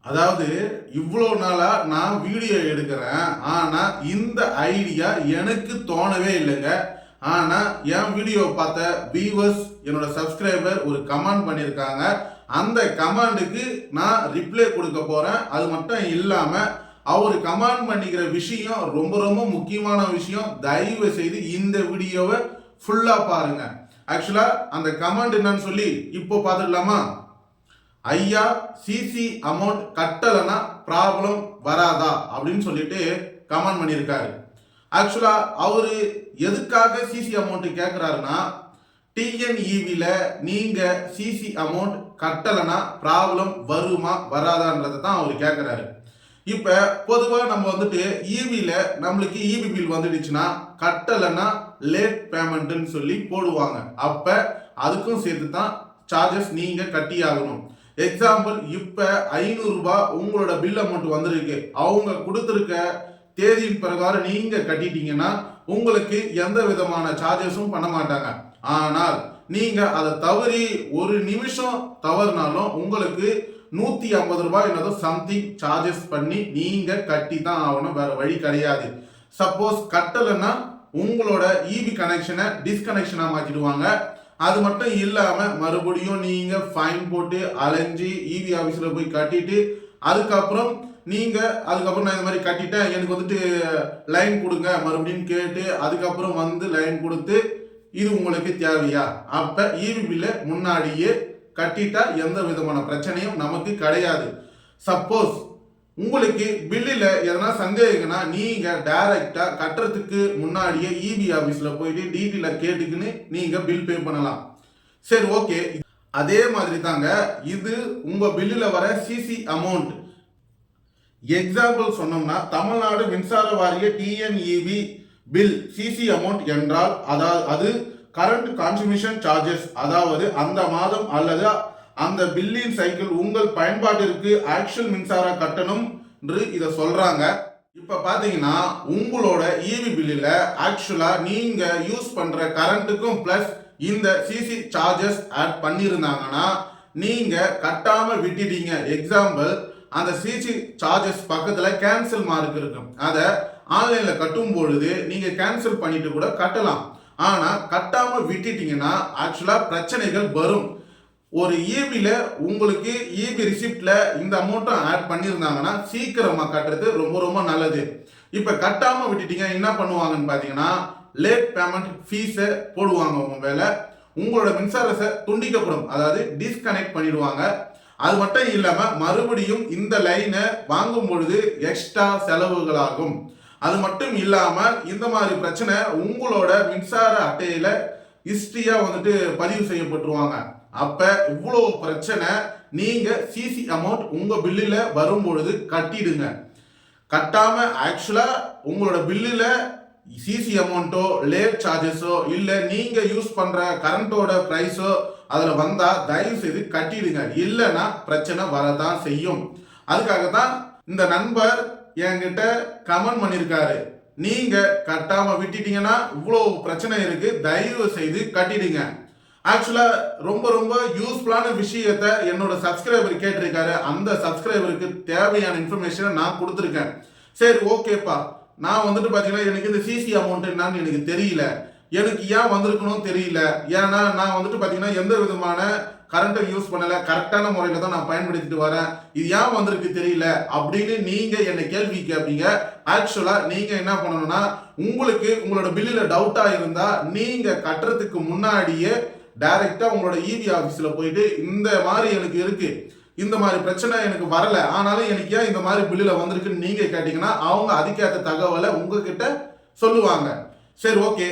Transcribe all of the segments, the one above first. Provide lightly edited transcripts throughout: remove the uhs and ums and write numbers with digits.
அதாவது இவ்வளோ நாளா நான் வீடியோ எடுக்கிறேன். ஆனா இந்த ஐடியா எனக்கு தோணவே இல்லைங்க. ஆனா என் வீடியோ பார்த்த வியூவர்ஸ், என்னோட சப்ஸ்கிரைபர் ஒரு கமெண்ட் பண்ணியிருக்காங்க. அந்த கமெண்டுக்கு நான் ரிப்ளை கொடுக்க போறேன். அது மட்டும் இல்லாம அவர் கமெண்ட் பண்ணிக்கிற விஷயம் ரொம்ப ரொம்ப முக்கியமான விஷயம். தயவு செய்து இந்த வீடியோவை ஃபுல்லா பாருங்க. ஆக்சுவலா அந்த கமெண்ட் என்னன்னு சொல்லி இப்போ பார்த்துக்கலாமா? ஐயா, சிசி அமௌண்ட் கட்டலைன்னா ப்ராப்ளம் வராதா அப்படின்னு சொல்லிட்டு கமெண்ட் பண்ணியிருக்காரு. ஆக்சுவலா அவரு எதுக்காக சிசி அமௌண்ட் கேட்கிறாருன்னா, டிஎன்இவில நீங்க சிசி அமௌண்ட் கட்டலைன்னா ப்ராப்ளம் வருமா வராதான்றதை தான் அவர் கேட்கிறாரு. இப்ப பொதுவா நம்ம வந்துட்டு இவில நம்மளுக்கு இபி பில் வந்துடுச்சுன்னா கட்டலைன்னா லேட் பேமெண்ட்னு சொல்லி போடுவாங்க. அப்ப அதுக்கும் சேர்த்து தான் சார்ஜஸ் நீங்க கட்டி ஆகணும். எக்ஸாம்பிள், இப்ப 500 ரூபாய் உங்களோட பில் அமௌண்ட் வந்திருக்கு. அவங்க கொடுத்திருக்க தேதியின் பிரகாரம் நீங்க கட்டிட்டீங்கன்னா உங்களுக்கு எந்த விதமான சார்ஜஸும் பண்ண மாட்டாங்க. ஆனால் நீங்க அதை தவறி ஒரு நிமிஷம் தவறுனாலும் உங்களுக்கு 150 ரூபாய் என்னதோ சம்திங் சார்ஜஸ் பண்ணி நீங்க கட்டி தான் ஆகணும். வேற வழி கிடையாது. சப்போஸ் கட்டலைன்னா உங்களோட இபி கனெக்ஷனை டிஸ்கனெக்ஷனா மாத்திடுவாங்க. அது மட்டும் இல்லாம மறுபடியும் நீங்க ஃபைன் போட்டு அலைஞ்சி இபி ஆபீஸ்ல போய் கட்டிட்டு அதுக்கப்புறம் நான் இந்த மாதிரி கட்டிட்டேன், எனக்கு வந்துட்டு லைன் கொடுங்க மறுபடியும் கேட்டு அதுக்கப்புறம் வந்து லைன் கொடுத்து இது உங்களுக்கு தேவையா? அப்ப இபி பில்ல முன்னாடியே கட்டிட்டா எந்த விதமான பிரச்சனையும் நமக்கு கிடையாது. சப்போஸ் உங்களுக்கு பில்லில் எதனா சந்தேகம்னா நீங்க டைரக்டா கட்டுறதுக்கு முன்னாடியே இபி ஆபீஸ்ல போயிட்டு டீட்டெயில கேட்டுக்குன்னு நீங்க பில் பே பண்ணலாம். சரி, ஓகே. அதே மாதிரி தாங்க இது உங்க பில்லில் வர சிசி அமௌண்ட். எக்ஸாம்பிள் சொன்னோம்னா, தமிழ்நாடு மின்சார வாரிய டிஎன்இபி பில் சிசி அமௌண்ட் என்றால் அது கரண்ட் கான்ட்ரிபியூஷன் சார்ஜஸ், அதாவது அந்த மாதம் அல்லது அந்த பில்லின் சைக்கிள் உங்கள் பயன்பாட்டிற்கு ஆக்சுவல் மின்சார கட்டணம் என்று இதை சொல்றாங்க. இப்ப பாத்தீங்கன்னா உங்களோட இபி பில்லில் ஆக்சுவலா நீங்க யூஸ் பண்ற கரண்ட்டுக்கும் பிளஸ் இந்த சிசி சார்ஜஸ் ஆட் பண்ணியிருந்தாங்கன்னா நீங்க கட்டாம விட்டுட்டீங்க. எக்ஸாம்பிள், அந்த சிசி சார்ஜஸ் பக்கத்துல கேன்சல் மார்க் இருக்கும். அதை ஆன்லைன்ல கட்டும் பொழுது நீங்க கேன்சல் பண்ணிட்டு கூட கட்டலாம். ஆனா கட்டாம விட்டுட்டீங்கன்னா ஆக்சுவலா பிரச்சனைகள் வரும். ஒரு இபில உங்களுக்கு இபி ரிசிப்ட்ல இந்த அமௌண்ட்டும் ஆட் பண்ணியிருந்தாங்கன்னா சீக்கிரமா கட்டுறது ரொம்ப ரொம்ப நல்லது. இப்ப கட்டாம விட்டுட்டீங்க, என்ன பண்ணுவாங்கன்னு பாத்தீங்கன்னா லேட் பேமெண்ட் ஃபீஸை போடுவாங்க. உங்க மேல உங்களோட மின்சாரத்தை துண்டிக்கப்படும், அதாவது டிஸ்கனெக்ட் பண்ணிடுவாங்க. அது மட்டும் இல்லாம மறுபடியும் இந்த லைனை வாங்கும் பொழுது எக்ஸ்ட்ரா செலவுகளாகும். அது மட்டும் இல்லாம இந்த மாதிரி பிரச்சனை உங்களோட மின்சார அட்டையில ஹிஸ்டரியா வந்துட்டு பதிவு செய்யப்பட்டுருவாங்க. அப்ப இவ்வளவு பிரச்சனை நீங்க சிசி அமௌண்ட் உங்க பில்லில் வரும் பொழுது கட்டிடுங்க. கட்டாம ஆக்சுவலா உங்களோட பில்லில் சிசி அமௌண்ட்டோ லேட் சார்ஜஸோ இல்ல நீங்க யூஸ் பண்ற கரண்டோட பிரைஸோ அதுல வந்தா தயவு செய்து கட்டிடுங்க. இல்லைன்னா பிரச்சனை வரதான் செய்யும். அதுக்காக தான் இந்த நண்பர் என்கிட்ட கமெண்ட் பண்ணியிருக்காரு. நீங்க கட்டாம விட்டுட்டீங்கன்னா இவ்வளவு பிரச்சனை இருக்கு, தயவு செய்து கட்டிடுங்க. ஆக்சுவலா ரொம்ப ரொம்ப யூஸ்ஃபுல்லான விஷயத்த என்னோட சப்ஸ்கிரைபர் கேட்டிருக்காரு. அந்த சப்ஸ்கிரைபருக்கு தேவையான இன்ஃபர்மேஷனை நான் கொடுத்துருக்கேன். சரி, ஓகேப்பா, நான் வந்துட்டு பாத்தீங்கன்னா எனக்கு இந்த சிசி அமௌண்ட் என்னன்னு எனக்கு தெரியல, எனக்கு ஏன் வந்திருக்கணும் தெரியல, ஏன்னா நான் வந்துட்டு பாத்தீங்கன்னா எந்த விதமான கரண்ட்டை யூஸ் பண்ணல, கரெக்டான முறையில தான் நான் பயன்படுத்திட்டு வரேன், இது ஏன் வந்திருக்கு தெரியல அப்படின்னு நீங்க என்ன கேள்வி கேட்பீங்க. ஆக்சுவலா நீங்க என்ன பண்ணணும்னா, உங்களுக்கு உங்களோட பில்லில் டவுட்டா இருந்தா நீங்க கட்டுறதுக்கு முன்னாடியே டைரக்டா உங்களோட இபி ஆபீஸ்ல போயிட்டு இந்த மாதிரி எனக்கு இருக்கு, இந்த மாதிரி பிரச்சனை எனக்கு வரல, ஆனாலும் எனக்கு ஏன் இந்த மாதிரி பில்லில் வந்திருக்குன்னு நீங்க கேட்டீங்கன்னா அவங்க அதுக்கேற்ற தகவலை உங்ககிட்ட சொல்லுவாங்க. சரி, ஓகே.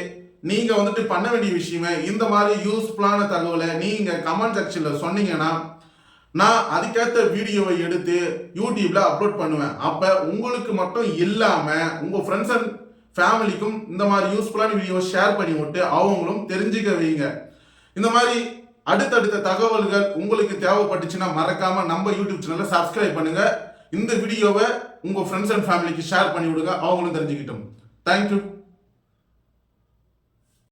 நீங்க வந்துட்டு பண்ண வேண்டிய விஷயமே இந்த மாதிரி யூஸ்ஃபுல்லான தகவலை நீங்க கமெண்ட் செக்ஷன்ல சொன்னீங்கன்னா நான் அதுக்கேற்ற வீடியோவை எடுத்து யூடியூப்ல அப்லோட் பண்ணுவேன். அப்ப உங்களுக்கு மட்டும் இல்லாம உங்க ஃப்ரெண்ட்ஸ் அண்ட் ஃபேமிலிக்கும் இந்த மாதிரி யூஸ்ஃபுல்லான வீடியோ ஷேர் பண்ணி விட்டு அவங்களும் தெரிஞ்சுக்க வைங்க. இந்த மாதிரி அடுத்தடுத்த தகவல்கள் உங்களுக்கு தேவைப்பட்டுச்சுன்னா மறக்காம நம்ம யூடியூப் சேனலை சப்ஸ்கிரைப் பண்ணுங்க. இந்த வீடியோவை உங்க ஃப்ரெண்ட்ஸ் அண்ட் ஃபேமிலிக்கு ஷேர் பண்ணி விடுங்க, அவங்களும் தெரிஞ்சுக்கிட்டோம். தேங்க்யூ.